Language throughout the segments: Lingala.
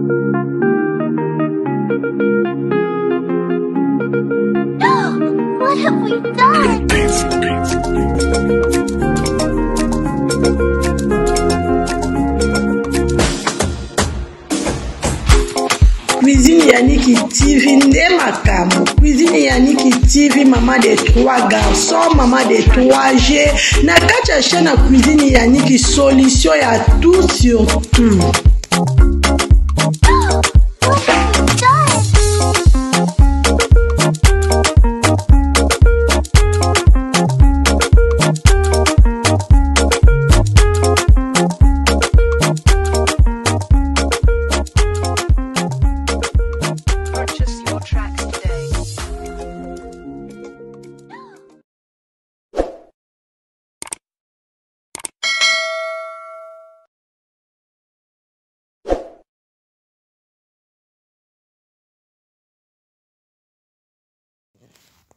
What have we done? Cuisine Yannick TV, Ndemakamo. Cuisine Yannick TV, maman de 3 garçons, maman de 3G. Na kacha chaîne à Cuisine Yannick, solution à tout sur tout.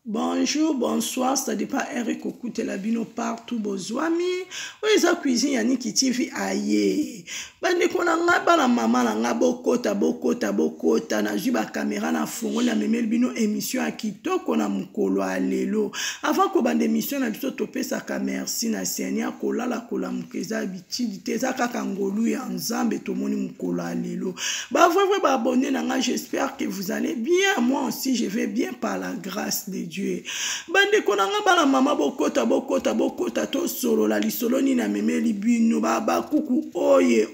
Bonjour, bonsoir, ça dépend Eric Okuté la bino partout bozwami. Oeza Cuisine Yannick TV aye. Bande kona nga bana mama na nga bokota na juba caméra na fongo na memel bino émission à kitoko na mukolo alelo. Avant ko bande émission na biso topesa ka merci na Seigneur kolala kola mukeza bitidi teza kaka ngolu ya nzambe tomoni mukolo alelo. Ba vrai ba abonné na nga, j'espère que vous allez bien. Moi aussi je vais bien par la grâce de Dieu. Bande konanga bala mama bokota to solo la lisolo ni na memeli bino ba kuku oye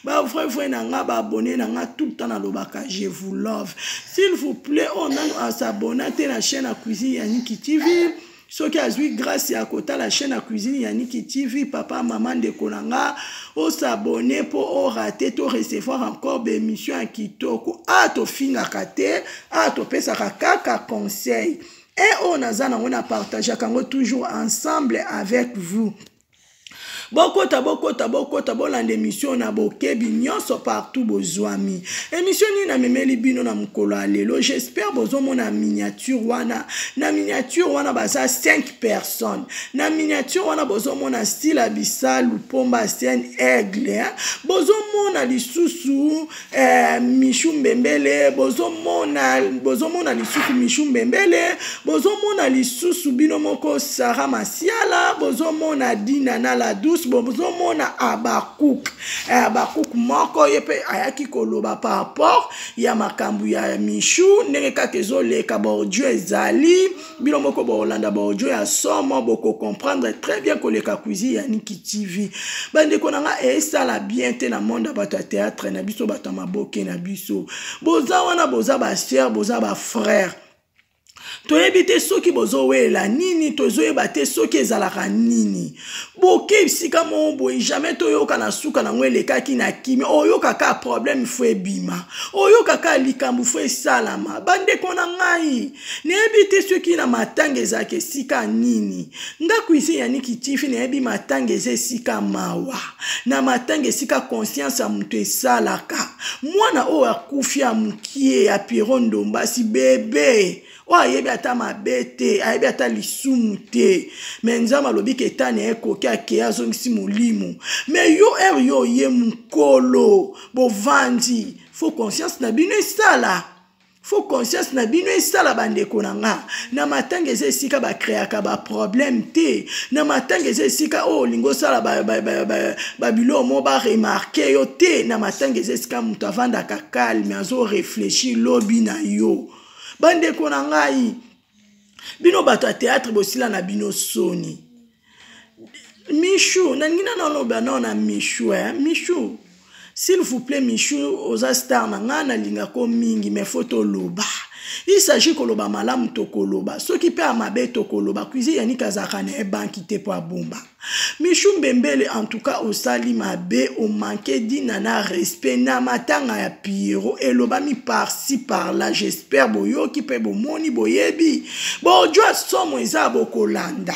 ba vrai na nga ba abonné na nga tout le temps na lobaka je vous love. S'il vous plaît, on a à s'abonner à la chaîne à Cuisine Yannick TV. Ceux qui ont eu grâce à côté la chaîne à Cuisine Yannick TV, papa, maman de Konanga, on s'abonner pour rater, pour recevoir encore des émissions à Kitoko. Ah, to fin à kate, ah, to pesa kaka conseil. Et on a partagé toujours ensemble avec vous. Bokota bolanda émission na bokebi nyonso partout bozwami. Émission ni na memeli bino na mukolo alelo. J'espère bozo mona miniature wana. Na miniature wana baza 5 personnes. Na miniature wana bozo mona style abissal lupomba scène aigle. Bozo mona lisusu Michou Mbembele, bozo mona lisusu Michou Mbembele, bozo mona lisusu bino moko Sarah Masiala, bozo mona Dina na la douce, bozo mona Abakuk moko yepe ayaki koloba par rapport ya makambu ya Michou ndenge kaka ezoleka Bordio ezali bino moko bolanda Bordio ya somo boko comprendre très bien koleka Cuisine Yannick TV. Bande konanga esala bien te na monde bato théâtre na biso bato maboke na biso boza wana boza ba sœur boza ba frère. Toyebite soki bozo wela nini tozoyeba te soki ezalaka nini boke bisika mo boy jamais toyoka na suka na ngwele kaki na kimi oyoka ka problème fo ebima oyoka ka likambu fo salama bande kona ngai nebite soki na matanga ezake sika nini nga Cuisine Yannick TV nebi matanga ezesika mawa na matanga sika conscience ya mutu esalaka mwana o akufia mukie ya Pirondo Mbasi bébé. Oh, ayebi ata mabete, ayebi ata lisumu te. Menzama lobi ke tane eko ke azongisi molimo. Mais yo ye mukolo bo vandi. Faut conscience na bino esala. Faut conscience na bino esala bande konanga. Na matanga ezesika ba créaka ba problème te. Na matanga ezesika oh lingo sala ba bilo mo ba remarquer yo te. Na matanga ezesika mutu avanda ka calme azo réfléchir lobi na yo. Bande konangai bino bato théâtre bosila na bino soni Michou nangina na loba na Michou Michou s'il vous plaît Michou oza star na ngana linga ko mingi me photo loba. Il s'agit koloba malamu to koloba. Ce qui peut amabe to koloba. Cuisine Yannick azakane e banki te po bomba. Michou Mbembele en tout cas au sali mabe au manqué d'inana respect na matanga ya Piro et loba mi par-ci par-là. J'espère boyo ki pe bo moni boyebi. Bo jo somo eza bokolanda.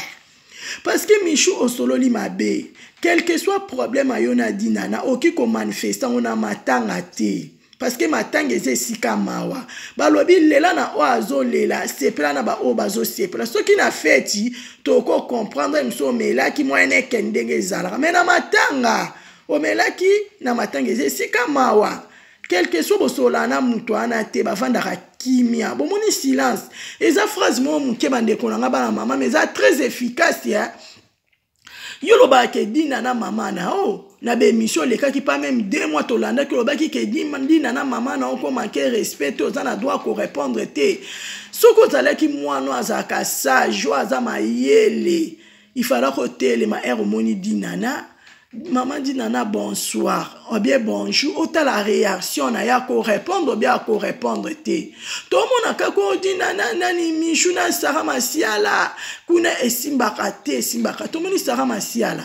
Parce que Michou au solo li mabe. Quel que soit problème a yona dinana oki ko manifestant on a matanga te. Parce que matanga eze sika mawa. Balobi lela na oazo lela sepela na ba o bazo sepela. Ce qui na feti toko comprendre mso mela ki moyenne kendenge zala. Mais na matanga o mela ki na matanga eze sika mawa. quelque soit bosolana mutu ana te bavandaka kimia bomoni silence eza phrase mo muke bandeko nanga bana mama mais eza très efficace ya yoloba ke dina na mama na na bémission lekaki pas même 2 mois tolanda ke lobaki ke dina na mama na ko manquer respect oza na droit ko répondre te soko zalaki mwana azaka sage aza mayele il fallait ko telema moni dinana maman dit nana bonsoir ou bien bonjour autant la réaction na ya ko répondre ou bien ko répondre te to mona ka ko dit nana nani michu na sara masiala kuna esimbaka te simbaka to moni sara masiala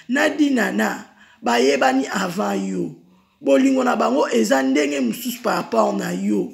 na dinana ba yebani avant yo bolingo na bango eza ndenge mususu par rapport na yo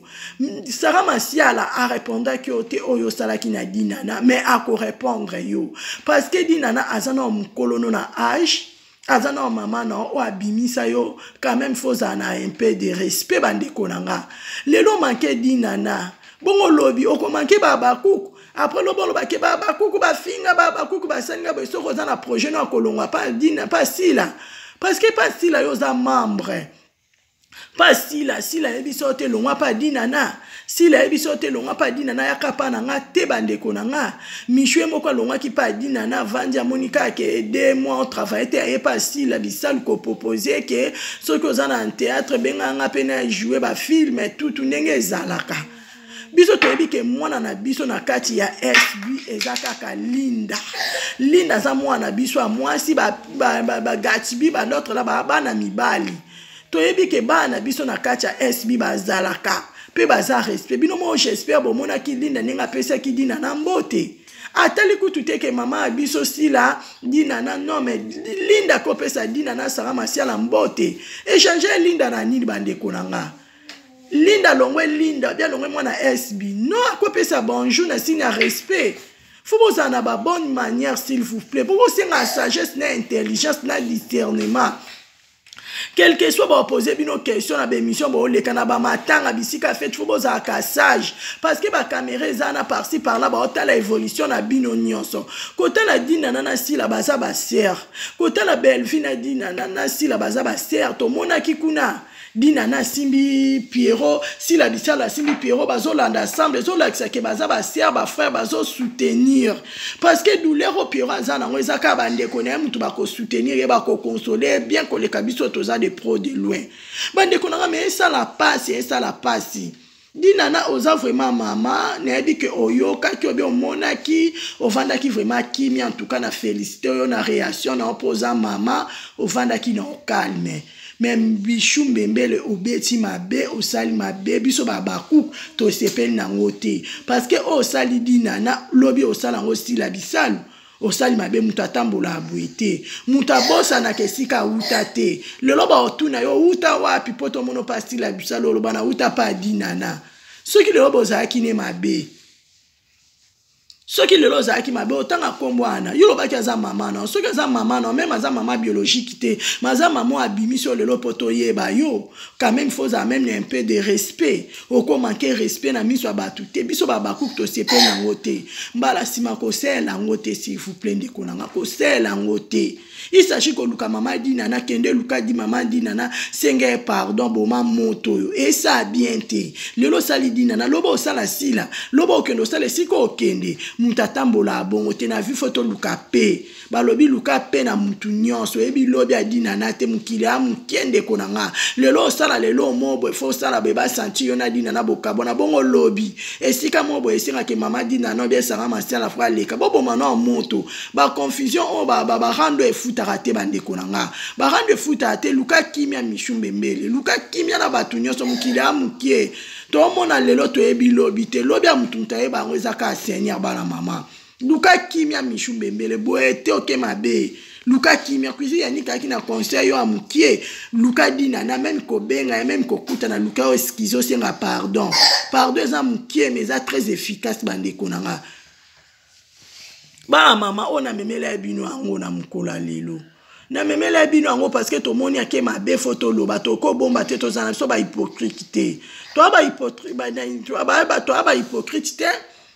sara masiala a répondre que ote oyo salaki na dinana mais a ko répondre yo parce que dinana azana mukolono na âge azana mama na o abimisa yo quand même faut en un peu de respect bandeko nanga lelo manke dinana bongo lobi oko manke baba kuku après lo bolo bake baba kuku ba finga baba kuku ba senga ba soko za na projet na kolongwa pas dina pas sila parce que pas sila yo za membre pas sila ebiso te longwa pas dinana sila ebiso te longwa pas dinana ya kapa na nga te bandeko na nga michwe moko longwa ki pas dinana vandi ya monika ke 2 mois on travaille te aye pas sila bisal ko proposer ke soki ozana en théâtre benga nga pena jouer ba film tout ndenge ezalaka biso toyebi ke mwana na biso na kati ya SB eza kaka linda za mwana biso a mwasi ba gatibi ba notre la ba na mibali toyebi ke bana biso na kati ya SB bazalaka pe baza respect bino mo j'espère bomona ki linda ninga pesa ki dina na mbote atali kutu te ke mama biso sila dina na non mais linda ko pesa dina na sara masiala mbote échanger linda na nini bandeko nanga linda longwe linda bien longwe mwana SB non ko pesa bonjour na signe respect faut vous en avoir bonne manière s'il vous plaît pour vous senga sagesse na intelligence na discernement quel que soit poser bino question na bémission bo le kanaba matanga bisika fait faut boza cassage parce que ba caméra zana par-ci par-là ba otala évolution na bino nyonso kota la dina na sila baza ba ser kota la belle fille na dina na sila baza ba ser to mona kikuna dina na simbi Pierrot si la bisala simbi Pierrot bazolanda ensemble zolakisa ke baza ba ser ba frère bazo soutenir parce que douleur au Pierrot azana ngweza ka bande kone mutu ba ko soutenir et ba ko consoler bien que les kabiso toza de pro de loin bande konanga mais ça la passe dinana oza vraiment mama nebi ke oyoka ki obi omonaki ovandaki vraiment kimi en tout cas na félicité yo na réaction na opposant mama ovandaki na calme même bichou mbembele obeti mabe osali mabe biso babaku to sepeli nango te parce que osali dinana lobi osala ngo stila bisalu osali mabe mutu atambola abuete mutu abosana kesika uta te lelo ba otuna yo uta wapi poto mono pa stila bisalu oloba na uta pa dinana soki lelo bozalaki ne mabe soki lelo zaki mabe otanga kombwana yolo baki aza mama na soki aza mama na même aza mama biologique te maza mama abimi sur lelo poto yeba yo quand même faut même un peu de respect oko manquer respect na miso abatu te biso babaku to sepe na ngote mbala sima ko sela ngote s'il vous plaît ndeko na ko sela ngote il s'agit que luka mama dinana kende luka di mama dinana senge pardon boma moto yo et ça bien te lelo sali dinana lobo sala sila lobo kendo sala siko okende mutatambola bongo te na vi photo luka pe balobi luka pe na mutu nyonso ebi lobi adinana te mukile amukende konanga lelo sala lelo mobo fo sala beba senti yo na dinana bokabona bongo lobi esika mobo esinga ke mama dinana bien sanga masiala fra leka bobo mana moto ba confusion o ba rando e futa te bande konanga ba rando e futa te luka kimia mishumbe mbele luka kimia na batu nyonso mukile amukie to mona lelo to ebi lobi te lobi amutunta e bango ezaka seigneur bana mama luka kimia mishumbe mbele boete oke mabe luka kimia kuzi yani kaki na conseil yo amukie luka dina na même ko benga même ko kuta na luka o skizo senga pardon za mukie mais ça très efficace bande konanga bana mama ona memela bino ango na mukola lelo na memela bino ango parce que to moni ake mabe photo lo bato ko bomba te to zana so ba hypocrite to ba hypocrite ba hypocrite te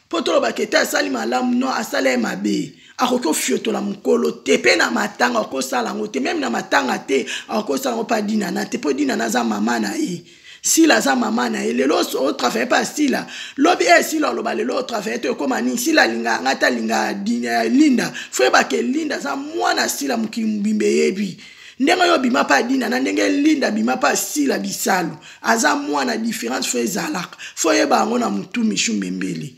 poto lo bakete asali malamu no asala mabe akoko fioto la mukolo te pe na matanga ko sala ngote même na matanga te akoko sala pa dinana te po dinana za mama na e Sila za maman na ye lelo o travaille pas Sila lobi Sila loba lelo travaille te comme ani Sila linga ngata linga Linda faut ba ke Linda za mwana Sila mukimbimbe yebi ndenge yo bima pa dina na ndenge Linda bima pa Sila bisalo aza mwana différence fait zalaka faut yeba ngo na mutu Michou Mbembele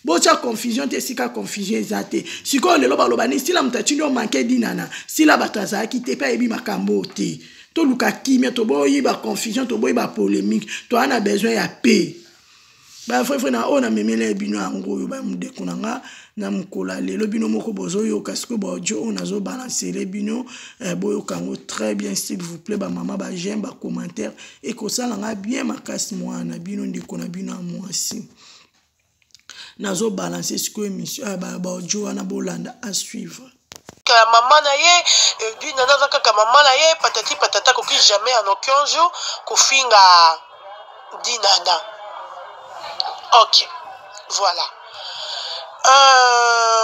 bocha confusion te sika confusion ezate siko lelo ba loba ni Sila mutachindi o manke dinana Sila bataza ki te pa yebi makambo te to luka kimia to boyi ba confusion to boyi ba polémique to ana besoin ya paix ba frère na ona memele bino ango yo ba mudekunanga na mukola lelo bino moko bozo yo kasiko bojo ona zo balancer les bino boyo kango très bien s'il vous plaît ba maman ba j'aime ba commentaire et ko sala nga bien makasi mwana bino ndeko na bino amwasi nazo balancer ce que émission ba bojo ana bolanda à suivre ka maman na ye dit nana zaka ka maman na ye patati patata ko ki jamais en aucun jour ko finga dit nana. OK. Voilà.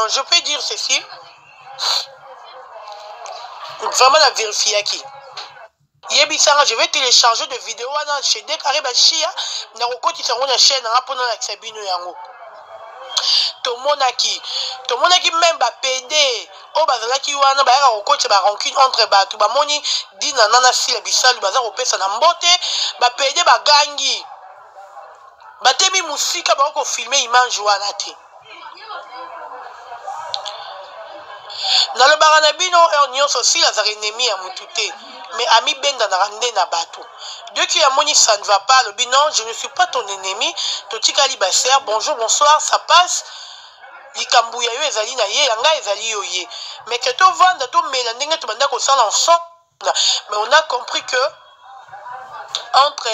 Je peux dire ceci. Vraiment la vérifier qui. Yebisanga, je vais télécharger de vidéos chez Dekare Bachia na kokoti sango na chaîne na pona na Sabino yango. Tomonaki même ba PD o bazalaki wana ba yaka kokoti ba rancune entre batu ba moni dina nana Sila bisalu baza kopesa na mbote ba PD ba gangi batemi musika ba ko filmer image wana te na le baranabino nyonso Sila za ennemi ya mutu te mais ami benda na rande na batu Dieu qui a moni ça ne va pas le binon je ne suis pas ton ennemi totika libaser bonjour bonsoir ça passe likambu ya yo ezali na ye yanga ezali yo ye mais que to vanda to mela ndenge to banda ko sala ensemble mais on a compris que entre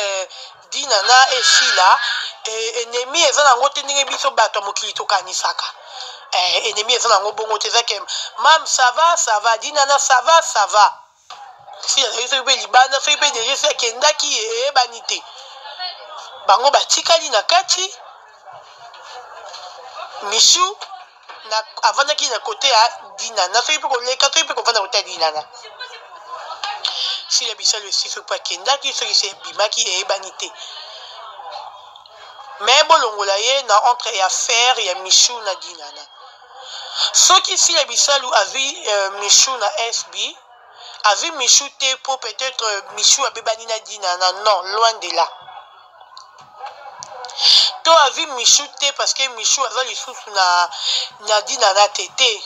Dinana et Sila ennemi ezana ngo te ndenge biso bato mokili to kanisaka ennemi ezana ngo bongo te zakem mam ça va Dinana ça va si ça be libanda so be déjà c'est kenda ki banité bango batikali na kati Michou na avant qui na côté à Dinana so peut ko leka to peut ko vanda côté Dinana si la bisal aussi so pas kenda ki so c'est bima ki banité mais bolongola ye na entre et affaire ya Michou na Dinana ce qui si la bisal a vu Michou na SB a vu Michou te pour peut-être Michou a bebani na Dinana non loin de là to a vu Michou te parce que Michou a les sous na Dinana tété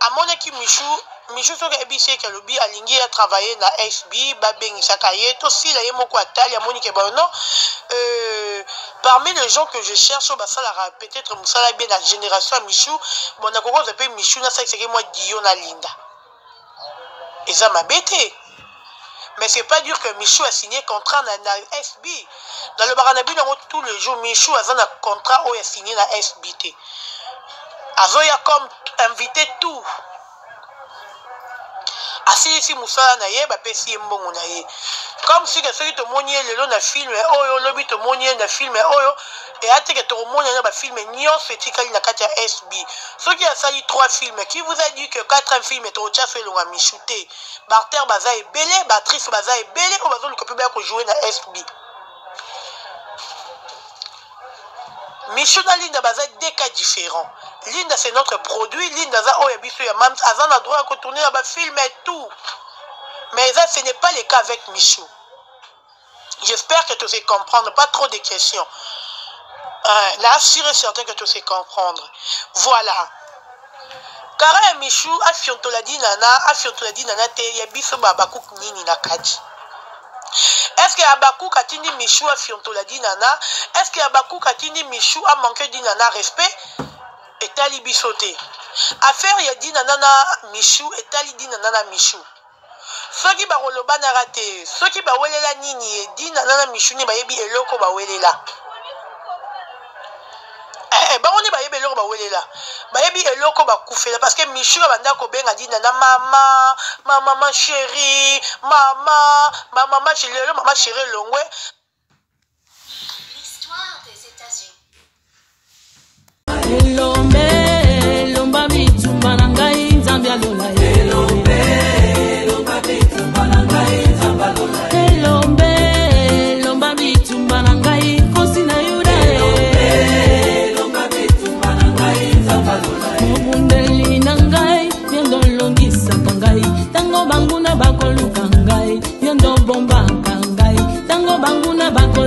a mon équipe Michou so ka ebise ke lobi alingi a travailler na SB ba bengisa kaye to si la yemo ko atali a moni ke bon non parmi les gens que je cherche bah ça la peut-être musala bien la génération Michou bon na koko zape Michou na ça c'est que moi Dion na Linda et ça m'a bêté mais c'est pas dur que Michou a signé contrat na SB dans le baranabi tous les jours Michou a un contrat où il a signé na SBT azoya comme invité tout asi si musala na ye ba pesi mbongo na ye comme si que celui te monier le long na film oyo lobi te monier na film oyo et ate que te monier na ba film nyonso etikali na kati ya SB ce qui a sali 3 films qui vous a dit que 4 films to cha fait longa michouté Barter baza ebele Batrice baza ebele o bazo luka pe ko jouer na SB Michou na Linda baza deux cas différents. Linda c'est notre produit, Linda za oya biso ya mam azan a droit à retourner dans ba film et tout. Mais ça ce n'est pas le cas avec Michou. J'espère que tu sais comprendre, pas trop de questions. Là, sûr et certain que tu sais comprendre. Voilà. Car Michou a fiontoladi nana te ya biso babakouk nini na kati. Est-ce que Abakou Katini Michou a fiontoladi nana? Est-ce que Abakou Katini Michou a manqué du nana respect? Et tali bisoté. Affaire ya di nana Michou et tali di nana Michou. Ceux qui ba roloba na raté, ceux qui ba welela nini et di nana Michou ni ba yebi eloko ba welela. Ba on ba yebi eloko ba welela. Ba yebi eloko ba koufela parce que Michou a banda ko benga di nana maman chérie, maman chérie longwe. L'histoire des États-Unis. bako